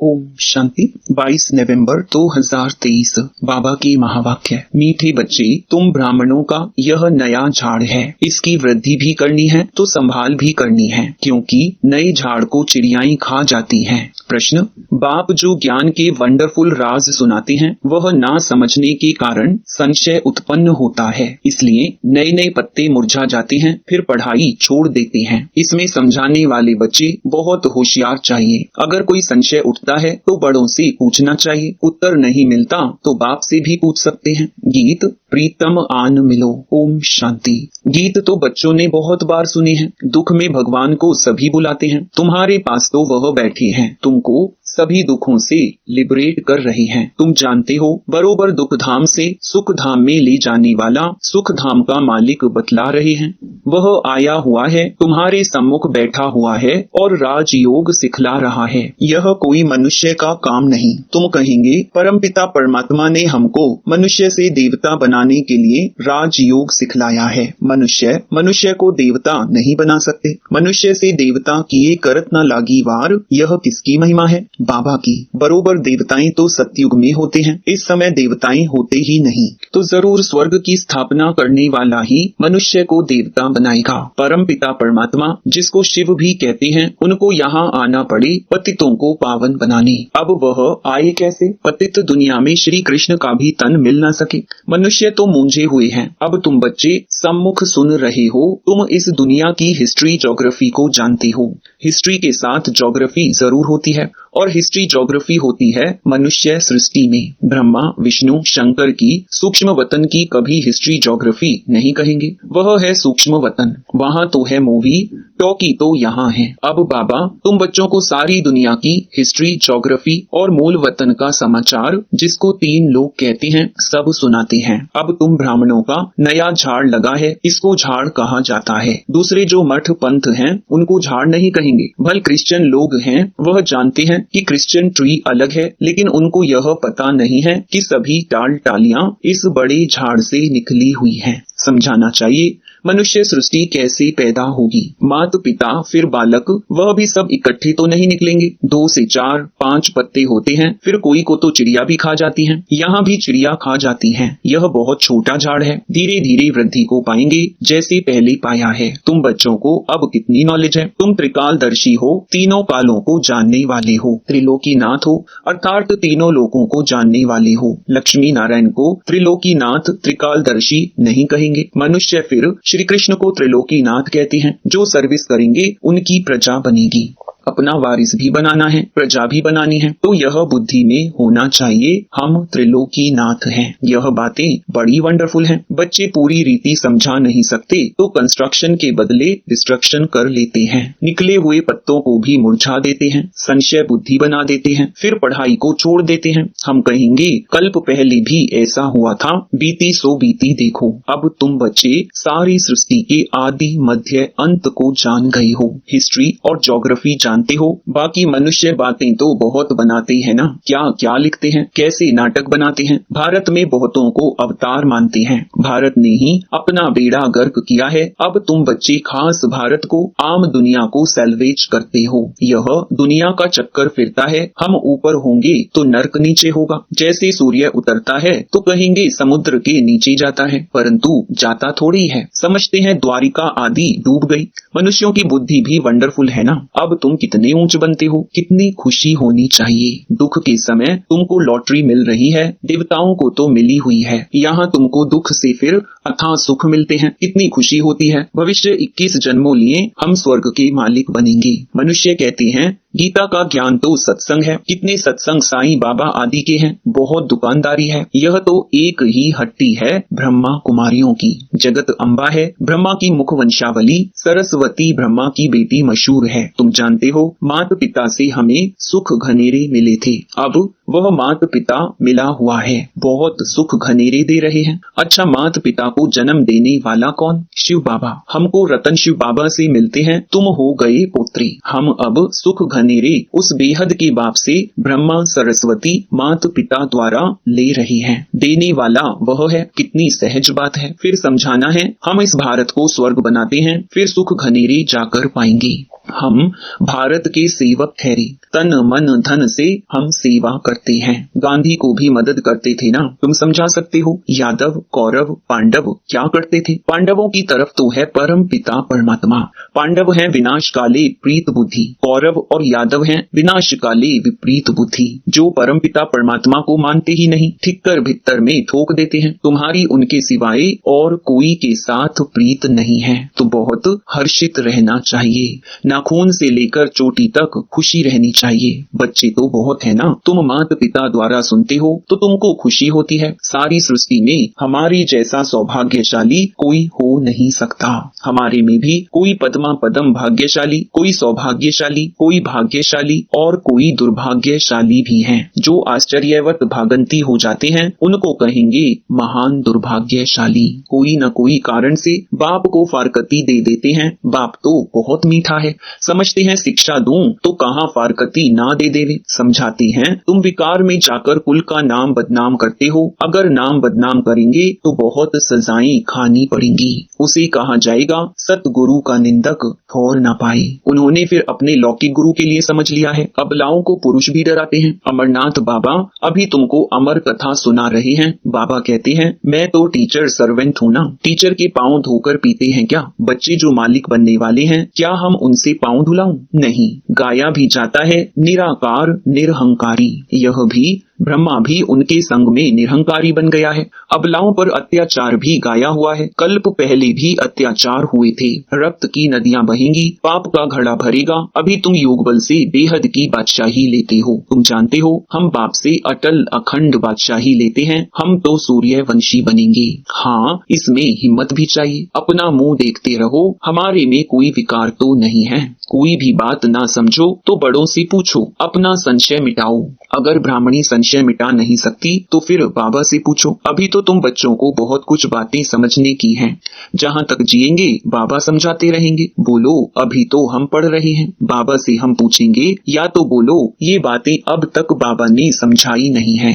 ओम शांति। 22 नवंबर 2023 बाबा की महावाक्य। मीठे बच्चे, तुम ब्राह्मणों का यह नया झाड़ है, इसकी वृद्धि भी करनी है तो संभाल भी करनी है, क्योंकि नए झाड़ को चिड़ियाएं खा जाती हैं। प्रश्न, बाप जो ज्ञान के वंडरफुल राज सुनाते हैं वह ना समझने के कारण संशय उत्पन्न होता है, इसलिए नए नए पत्ते मुरझा जाते हैं, फिर पढ़ाई छोड़ देते हैं। इसमें समझाने वाले बच्चे बहुत होशियार चाहिए। अगर कोई संशय उठता है तो बड़ों से पूछना चाहिए, उत्तर नहीं मिलता तो बाप से भी पूछ सकते हैं। गीत प्रीतम आन मिलो। ओम शांति। गीत तो बच्चों ने बहुत बार सुने हैं। दुख में भगवान को सभी बुलाते हैं, तुम्हारे पास तो वह बैठे हैं, तुमको सभी दुखों से लिबरेट कर रहे हैं। तुम जानते हो, बरोबर दुख धाम से सुख धाम में ले जाने वाला सुख धाम का मालिक बतला रहे हैं। वह आया हुआ है, तुम्हारे सम्मुख बैठा हुआ है और राजयोग सिखला रहा है। यह कोई मनुष्य का काम नहीं। तुम कहेंगे, परमपिता परमात्मा ने हमको मनुष्य से देवता बनाने के लिए राजयोग सिखलाया है। मनुष्य को देवता नहीं बना सकते। मनुष्य से देवता किए करत न लागी वार, यह किसकी महिमा है? बाबा की। बरोबर देवताएं तो सतयुग में होते हैं, इस समय देवताएं होते ही नहीं, तो जरूर स्वर्ग की स्थापना करने वाला ही मनुष्य को देवता बनाएगा। परम पिता परमात्मा, जिसको शिव भी कहते हैं, उनको यहाँ आना पड़े पतितों को पावन बनाने। अब वह आए कैसे? पतित दुनिया में श्री कृष्ण का भी तन मिल न सके। मनुष्य तो मूंझे हुए हैं। अब तुम बच्चे सम्मुख सुन रहे हो, तुम इस दुनिया की हिस्ट्री ज्योग्राफी को जानते हो। हिस्ट्री के साथ ज्योग्राफी जरूर होती है, और हिस्ट्री ज्योग्राफी होती है मनुष्य सृष्टि में। ब्रह्मा विष्णु शंकर की सूक्ष्म वतन की कभी हिस्ट्री ज्योग्राफी नहीं कहेंगे, वह है सूक्ष्म वतन। वहाँ तो है मूवी, टॉकी तो यहाँ है। अब बाबा तुम बच्चों को सारी दुनिया की हिस्ट्री ज्योग्राफी और मूल वतन का समाचार, जिसको 3 लोग कहते हैं, सब सुनाते हैं। अब तुम ब्राह्मणों का नया झाड़ लगा है, इसको झाड़ कहा जाता है। दूसरे जो मठ पंथ हैं उनको झाड़ नहीं कहेंगे। भले क्रिश्चियन लोग हैं, वह जानते हैं कि क्रिश्चियन ट्री अलग है, लेकिन उनको यह पता नहीं है कि सभी टाल टालियां इस बड़े झाड़ से निकली हुई हैं। समझाना चाहिए, मनुष्य सृष्टि कैसे पैदा होगी। माता पिता फिर बालक, वह भी सब इकट्ठे तो नहीं निकलेंगे। 2 से 4 5 पत्ते होते हैं, फिर कोई को तो चिड़िया भी खा जाती हैं। यहाँ भी चिड़िया खा जाती हैं। यह बहुत छोटा झाड़ है, धीरे धीरे वृद्धि को पाएंगे जैसे पहले पाया है। तुम बच्चों को अब कितनी नॉलेज है। तुम त्रिकालदर्शी हो, तीनों कालों को जानने वाले हो। त्रिलोकीनाथ हो, अर्थात तीनों लोकों को जानने वाले हो। लक्ष्मी नारायण को त्रिलोकीनाथ त्रिकालदर्शी नहीं कहेंगे। मनुष्य फिर श्री कृष्ण को त्रिलोकीनाथ कहते हैं। जो सर्विस करेंगे उनकी प्रजा बनेगी। अपना वारिस भी बनाना है, प्रजा भी बनानी है, तो यह बुद्धि में होना चाहिए, हम त्रिलोकीनाथ हैं। यह बातें बड़ी वंडरफुल हैं। बच्चे पूरी रीति समझा नहीं सकते तो कंस्ट्रक्शन के बदले डिस्ट्रक्शन कर लेते हैं। निकले हुए पत्तों को भी मुरझा देते हैं, संशय बुद्धि बना देते हैं, फिर पढ़ाई को छोड़ देते हैं। हम कहेंगे, कल्प पहले भी ऐसा हुआ था, बीती सो बीती देखो। अब तुम बच्चे सारी सृष्टि के आदि मध्य अंत को जान गए हो। हिस्ट्री और ज्योग्राफी जानते हो। बाकी मनुष्य बातें तो बहुत बनाते हैं ना, क्या क्या लिखते हैं, कैसे नाटक बनाते हैं। भारत में बहुतों को अवतार मानते हैं। भारत ने ही अपना बेड़ा गर्क किया है। अब तुम बच्चे खास भारत को, आम दुनिया को सैल्वेज करते हो। यह दुनिया का चक्कर फिरता है। हम ऊपर होंगे तो नर्क नीचे होगा। जैसे सूर्य उतरता है तो कहेंगे समुद्र के नीचे जाता है, परंतु जाता थोड़ी है। समझते हैं द्वारिका आदि डूब गई। मनुष्यों की बुद्धि भी वंडरफुल है ना। अब तुम कितने ऊंच बनते हो, कितनी खुशी होनी चाहिए। दुख के समय तुमको लॉटरी मिल रही है, देवताओं को तो मिली हुई है। यहाँ तुमको दुख से फिर अथाह सुख मिलते हैं, कितनी खुशी होती है। भविष्य 21 जन्मों लिए हम स्वर्ग के मालिक बनेंगे। मनुष्य कहते हैं गीता का ज्ञान तो सत्संग है। कितने सत्संग साईं बाबा आदि के हैं, बहुत दुकानदारी है। यह तो एक ही हट्टी है ब्रह्मा कुमारियों की। जगत अम्बा है, ब्रह्मा की मुख वंशावली, सरस्वती ब्रह्मा की बेटी मशहूर है। तुम जानते हो, माता पिता से हमें सुख घनेरे मिले थे। अब वह माता पिता मिला हुआ है, बहुत सुख घनेरे दे रहे हैं। अच्छा, माता पिता को जन्म देने वाला कौन? शिव बाबा। हमको रतन शिव बाबा से मिलते हैं, तुम हो गए पोत्री। हम अब सुख घनेरे उस बेहद के बाप से ब्रह्मा सरस्वती माता पिता द्वारा ले रही हैं। देने वाला वह है। कितनी सहज बात है। फिर समझाना है, हम इस भारत को स्वर्ग बनाते हैं, फिर सुख घनेरे जाकर पाएंगे। हम भारत के सेवक ठहरे, तन मन धन से हम सेवा करते हैं। गांधी को भी मदद करते थे ना, तुम समझा सकते हो। यादव, कौरव, पांडव क्या करते थे? पांडवों की तरफ तो है परम पिता परमात्मा। पांडव हैं विनाश काले प्रीत बुद्धि, कौरव और यादव हैं विनाश काले विपरीत बुद्धि। जो परम पिता परमात्मा को मानते ही नहीं, ठिक्कर भित्तर में ठोक देते हैं। तुम्हारी उनके सिवाय और कोई के साथ प्रीत नहीं है, तो बहुत हर्षित रहना चाहिए। नाखून से लेकर चोटी तक खुशी रहनी चाहिए। बच्चे तो बहुत है ना, तुम माता पिता द्वारा सुनते हो तो तुमको खुशी होती है। सारी सृष्टि में हमारे जैसा सौभाग्यशाली कोई हो नहीं सकता। हमारे में भी कोई पद्मा पदम भाग्यशाली, कोई सौभाग्यशाली, कोई भाग्यशाली और कोई दुर्भाग्यशाली भी हैं। जो आश्चर्यवत भागंती हो जाते हैं उनको कहेंगे महान दुर्भाग्यशाली। कोई न कोई कारण से बाप को फारकती दे देते हैं। बाप तो बहुत मीठा है, समझते हैं शिक्षा दूं तो कहाँ फारकती ना दे देवे। समझाते हैं तुम विकार में जाकर कुल का नाम बदनाम करते हो, अगर नाम बदनाम करेंगे तो बहुत सजाएं खानी पड़ेंगी। उसे कहा जाएगा सतगुरु का निंदक ठौर ना पाए। उन्होंने फिर अपने लौकिक गुरु के लिए समझ लिया है। अबलाओं को पुरुष भी डराते हैं। अमरनाथ बाबा अभी तुमको अमर कथा सुना रहे हैं। बाबा कहते हैं मैं तो टीचर सर्वेंट हूँ ना, टीचर के पांव धोकर पीते हैं क्या? बच्चे जो मालिक बनने वाले हैं, क्या हम उनसे पांव धुलाऊं? नहीं। गाया भी जाता है निराकार निरहंकारी, यह भी ब्रह्मा भी उनके संग में निरहंकारी बन गया है। अबलाओं पर अत्याचार भी गाया हुआ है। कल्प पहले भी अत्याचार हुए थे। रक्त की नदियां बहेंगी, पाप का घड़ा भरेगा। अभी तुम योग बल से बेहद की बादशाही लेते हो। तुम जानते हो हम बाप से अटल अखंड बादशाही लेते हैं। हम तो सूर्यवंशी बनेंगे। हाँ, इसमें हिम्मत भी चाहिए। अपना मुंह देखते रहो, हमारे में कोई विकार तो नहीं है। कोई भी बात ना समझो तो बड़ों से पूछो, अपना संशय मिटाओ। अगर ब्राह्मणी संशय मिटा नहीं सकती तो फिर बाबा से पूछो। अभी तो तुम बच्चों को बहुत कुछ बातें समझने की हैं। जहाँ तक जिएंगे बाबा समझाते रहेंगे। बोलो अभी तो हम पढ़ रहे हैं, बाबा से हम पूछेंगे, या तो बोलो ये बातें अब तक बाबा ने समझाई नहीं है,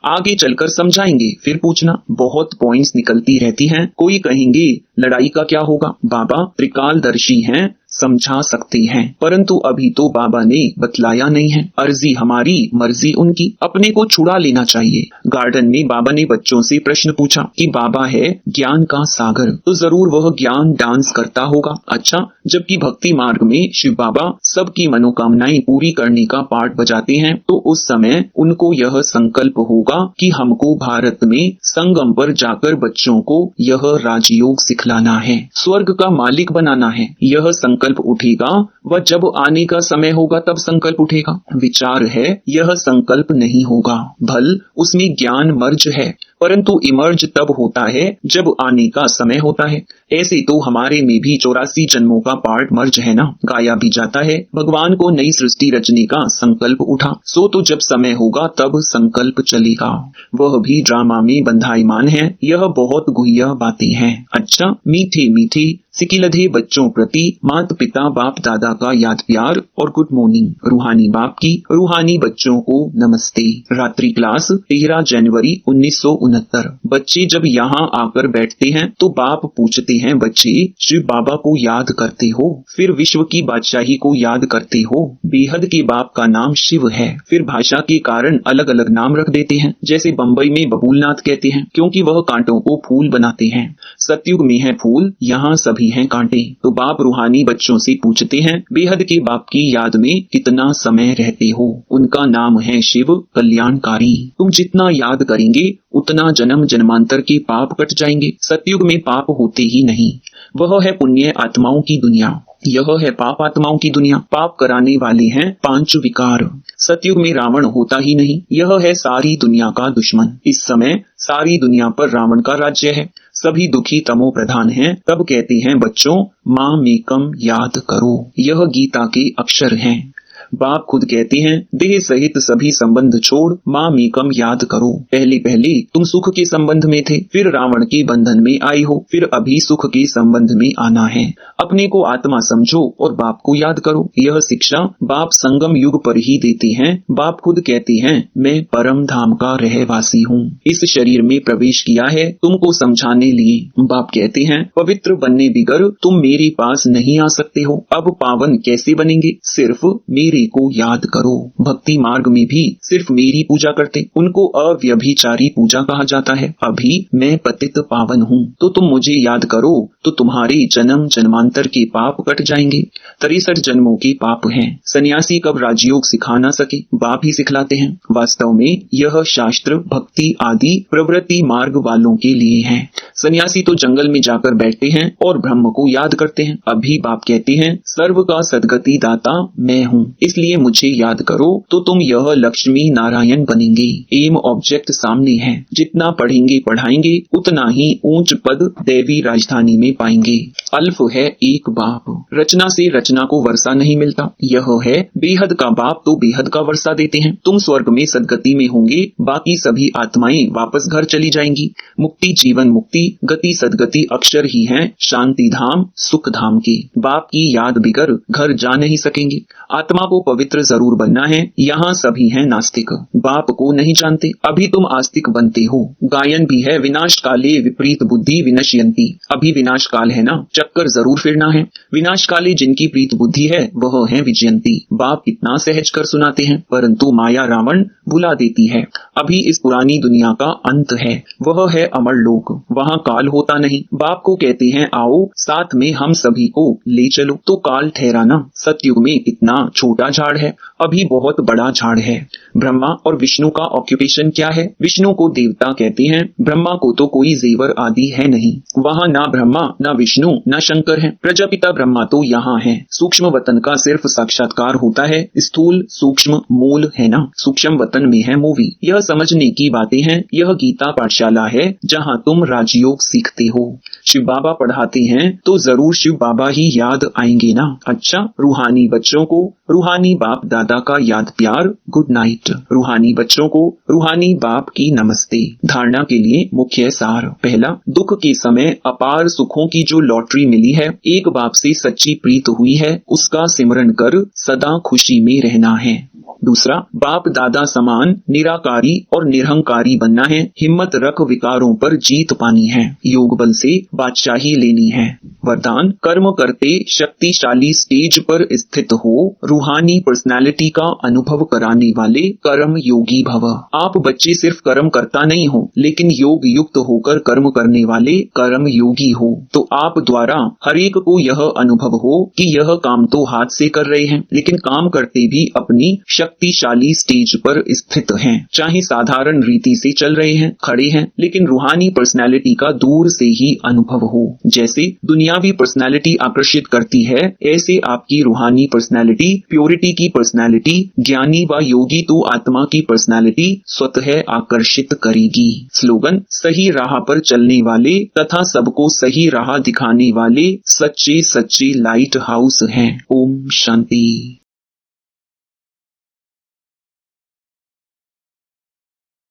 आगे चलकर समझाएंगे, फिर पूछना। बहुत पॉइंट्स निकलती रहती हैं। कोई कहेंगे लड़ाई का क्या होगा? बाबा त्रिकालदर्शी हैं, समझा सकते हैं, परंतु अभी तो बाबा ने बतलाया नहीं है। अर्जी हमारी, मर्जी उनकी। अपने को छुड़ा लेना चाहिए। गार्डन में बाबा ने बच्चों से प्रश्न पूछा कि बाबा है ज्ञान का सागर, तो जरूर वह ज्ञान डांस करता होगा। अच्छा, जबकि भक्ति मार्ग में शिव बाबा सबकी मनोकामनाएं पूरी करने का पाठ बजाते हैं, तो उस समय उनको यह संकल्प होगा कि हमको भारत में संगम पर जाकर बच्चों को यह राजयोग सिखलाना है, स्वर्ग का मालिक बनाना है। यह संकल्प उठेगा, वह जब आने का समय होगा तब संकल्प उठेगा। विचार है, यह संकल्प नहीं होगा। भल उसमें ज्ञान मर्ज है, परंतु इमर्ज तब होता है जब आने का समय होता है। ऐसे तो हमारे में भी 84 जन्मों का पार्ट मर्ज है ना। गाया भी जाता है भगवान को नई सृष्टि रचने का संकल्प उठा, सो तो जब समय होगा तब संकल्प चलेगा। वह भी ड्रामा में बंधाईमान है। यह बहुत गुह्य बातें हैं। अच्छा, मीठे मीठे सिकिलधे बच्चों प्रति माता पिता बाप दादा का याद प्यार और गुड मॉर्निंग। रूहानी बाप की रूहानी बच्चों को नमस्ते। रात्रि क्लास 13 जनवरी 1969। बच्चे जब यहाँ आकर बैठते हैं तो बाप पूछते हैं, बच्चे शिव बाबा को याद करते हो? फिर विश्व की बादशाही को याद करते हो? बेहद के बाप का नाम शिव है। फिर भाषा के कारण अलग अलग नाम रख देते हैं। जैसे बम्बई में बबूलनाथ कहते हैं क्योंकि वह कांटों को फूल बनाते हैं। सतयुग में है फूल, यहाँ सभी हैं कांटे। तो बाप रूहानी बच्चों से पूछते हैं, बेहद के बाप की याद में कितना समय रहते हो? उनका नाम है शिव कल्याणकारी। तुम जितना याद करेंगे उतना जन्म जन्मांतर के पाप कट जाएंगे। सतयुग में पाप होते ही नहीं। वह है पुण्य आत्माओं की दुनिया, यह है पाप आत्माओं की दुनिया। पाप कराने वाले हैं 5 विकार। सतयुग में रावण होता ही नहीं, यह है सारी दुनिया का दुश्मन। इस समय सारी दुनिया पर रावण का राज्य है। सभी दुखी तमो प्रधान हैं। तब कहते हैं बच्चों माँ मेकम याद करो, यह गीता के अक्षर हैं। बाप खुद कहते हैं, देह सहित सभी संबंध छोड़ मामेकम याद करो। पहले पहले तुम सुख के संबंध में थे, फिर रावण के बंधन में आई हो, फिर अभी सुख के संबंध में आना है। अपने को आत्मा समझो और बाप को याद करो। यह शिक्षा बाप संगम युग पर ही देते हैं। बाप खुद कहते हैं, मैं परम धाम का रहवासी हूँ, इस शरीर में प्रवेश किया है तुमको समझाने लिए। बाप कहते हैं, पवित्र बनने बिगर तुम मेरे पास नहीं आ सकते हो। अब पावन कैसे बनेंगे? सिर्फ मेरे को याद करो। भक्ति मार्ग में भी सिर्फ मेरी पूजा करते, उनको अव्यभिचारी पूजा कहा जाता है। अभी मैं पतित पावन हूँ, तो तुम मुझे याद करो तो तुम्हारे जन्म जन्मांतर के पाप कट जाएंगे। 63 जन्मों के पाप हैं। सन्यासी कब राजयोग सिखा ना सके, बाप ही सिखलाते हैं। वास्तव में यह शास्त्र भक्ति आदि प्रवृत्ति मार्ग वालों के लिए है। सन्यासी तो जंगल में जाकर बैठते हैं और ब्रह्म को याद करते हैं। अभी बाप कहते हैं, सर्व का सद्गति दाता मैं हूँ, इसलिए मुझे याद करो तो तुम यह लक्ष्मी नारायण बनेंगे। एम ऑब्जेक्ट सामने है। जितना पढ़ेंगे पढ़ाएंगे उतना ही ऊंच पद देवी राजधानी में पाएंगे। अल्फ है एक बाप, रचना से रचना को वर्षा नहीं मिलता। यह है बेहद का बाप, तो बेहद का वर्षा देते हैं। तुम स्वर्ग में सदगति में होंगे, बाकी सभी आत्माएं वापस घर चली जाएंगी। मुक्ति जीवन मुक्ति, गति सदगति अक्षर ही है शांति धाम सुख धाम के। बाप की याद बिगर घर जा नहीं सकेंगे। आत्मा को पवित्र जरूर बनना है। यहाँ सभी हैं नास्तिक, बाप को नहीं जानते। अभी तुम आस्तिक बनते हो। गायन भी है, विनाश काले विपरीत बुद्धि विनश्यन्ति। अभी विनाश काल है ना, चक्कर जरूर फिरना है। विनाश काले जिनकी प्रीत बुद्धि है वह है विजयंती। बाप कितना सहज कर सुनाते हैं, परंतु माया रावण भुला देती है। अभी इस पुरानी दुनिया का अंत है, वह है अमर लोक, वहाँ काल होता नहीं। बाप को कहते हैं, आओ साथ में हम सभी को ले चलो। तो काल ठहराना। सतयुग में कितना छोटा झाड़ है, अभी बहुत बड़ा झाड़ है। ब्रह्मा और विष्णु का ऑक्यूपेशन क्या है? विष्णु को देवता कहते हैं, ब्रह्मा को तो कोई जेवर आदि है नहीं। वहाँ ना ब्रह्मा ना विष्णु ना शंकर है। प्रजापिता ब्रह्मा तो यहाँ है। सूक्ष्म वतन का सिर्फ साक्षात्कार होता है, स्थूल सूक्ष्म मूल है ना। सूक्ष्म वतन में है मूवी। यह समझने की बातें हैं। यह गीता पाठशाला है जहाँ तुम राजयोग सीखते हो। शिव बाबा पढ़ाते हैं तो जरूर शिव बाबा ही याद आएंगे ना। अच्छा, रूहानी बच्चों को रूहानी बाप दादा का याद प्यार गुड नाइट। रूहानी बच्चों को रूहानी बाप की नमस्ते। धारणा के लिए मुख्य सार। पहला, दुख के समय अपार सुखों की जो लॉटरी मिली है, एक बाप से सच्ची प्रीत हुई है, उसका सिमरन कर सदा खुशी में रहना है। दूसरा, बाप दादा समान निराकारी और निरहंकारी बनना है। हिम्मत रख विकारों पर जीत पानी है। योग बल से बादशाही लेनी है। वरदान, कर्म करते शक्तिशाली स्टेज पर स्थित हो, रूहानी पर्सनालिटी का अनुभव कराने वाले कर्म योगी भव। आप बच्चे सिर्फ कर्म करता नहीं हो, लेकिन योग युक्त होकर कर्म करने वाले कर्म योगी हो। तो आप द्वारा हर एक को यह अनुभव हो कि यह काम तो हाथ से कर रहे हैं, लेकिन काम करते भी अपनी शक्तिशाली स्टेज पर स्थित हैं। चाहे साधारण रीति से चल रहे हैं, खड़े हैं, लेकिन रूहानी पर्सनालिटी का दूर से ही अनुभव हो। जैसे दुनियावी पर्सनालिटी आकर्षित करती है, ऐसे आपकी रूहानी पर्सनालिटी, प्योरिटी की पर्सनालिटी, ज्ञानी व योगी तो आत्मा की पर्सनालिटी स्वतः आकर्षित करेगी। स्लोगन, सही राह पर चलने वाले तथा सबको सही राह दिखाने वाले सच्चे सच्चे लाइट हाउस हैं। ओम शांति।